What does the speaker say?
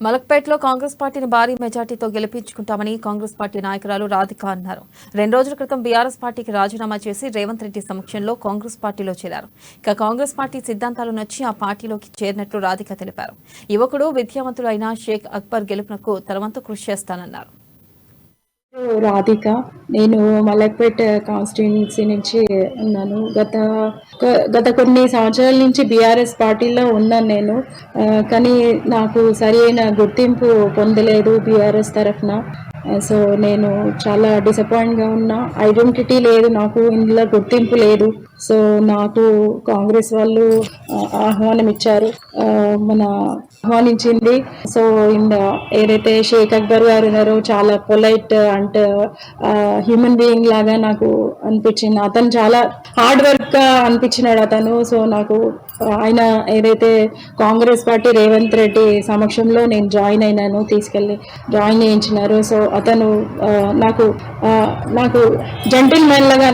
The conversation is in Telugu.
మలక్పేటలో కాంగ్రెస్ పార్టీని భారీ మెజార్టీతో గెలిపించుకుంటామని కాంగ్రెస్ పార్టీ నాయకురాలు రాధిక అన్నారు. 2 రోజుల క్రితం బీఆర్ఎస్ పార్టీకి రాజీనామా చేసి రేవంత్ రెడ్డి సమక్షంలో కాంగ్రెస్ పార్టీలో చేరారు. ఇక కాంగ్రెస్ పార్టీ సిద్ధాంతాలు నచ్చి ఆ పార్టీలోకి చేరినట్లు రాధిక తెలిపారు. యువకుడు విద్యావంతుడు అయిన షేక్ అక్బర్ గెలుపునకు తనవంతు కృషి చేస్తానన్నారు. రాధిక, నేను మలక్పేట్ కాన్స్టిట్యున్సీ నుంచి ఉన్నాను. గత కొన్ని సంవత్సరాల నుంచి బీఆర్ఎస్ పార్టీలో ఉన్నాను నేను. కానీ నాకు సరైన గుర్తింపు పొందలేదు బీఆర్ఎస్ తరఫున. సో నేను చాలా డిసప్పాయింట్గా ఉన్నా. ఐడెంటిటీ లేదు, నాకు ఇందులో గుర్తింపు లేదు. సో నాకు కాంగ్రెస్ వాళ్ళు ఆహ్వానం ఇచ్చారు, ఆహ్వానించింది. సో ఏదైతే షేక్ అక్బర్ గారు ఉన్నారో చాలా పొలైట్ అండ్ హ్యూమన్ బీయింగ్ లాగా నాకు అనిపించింది. అతను చాలా హార్డ్ వర్క్ గా అనిపించినాడు అతను. సో నాకు ఆయన ఏదైతే కాంగ్రెస్ పార్టీ రేవంత్ రెడ్డి సమక్షంలో నేను జాయిన్ అయినాను, తీసుకెళ్ళి జాయిన్ చేయించినారు. సో అతను నాకు జెంటిల్ మ్యాన్ లాగా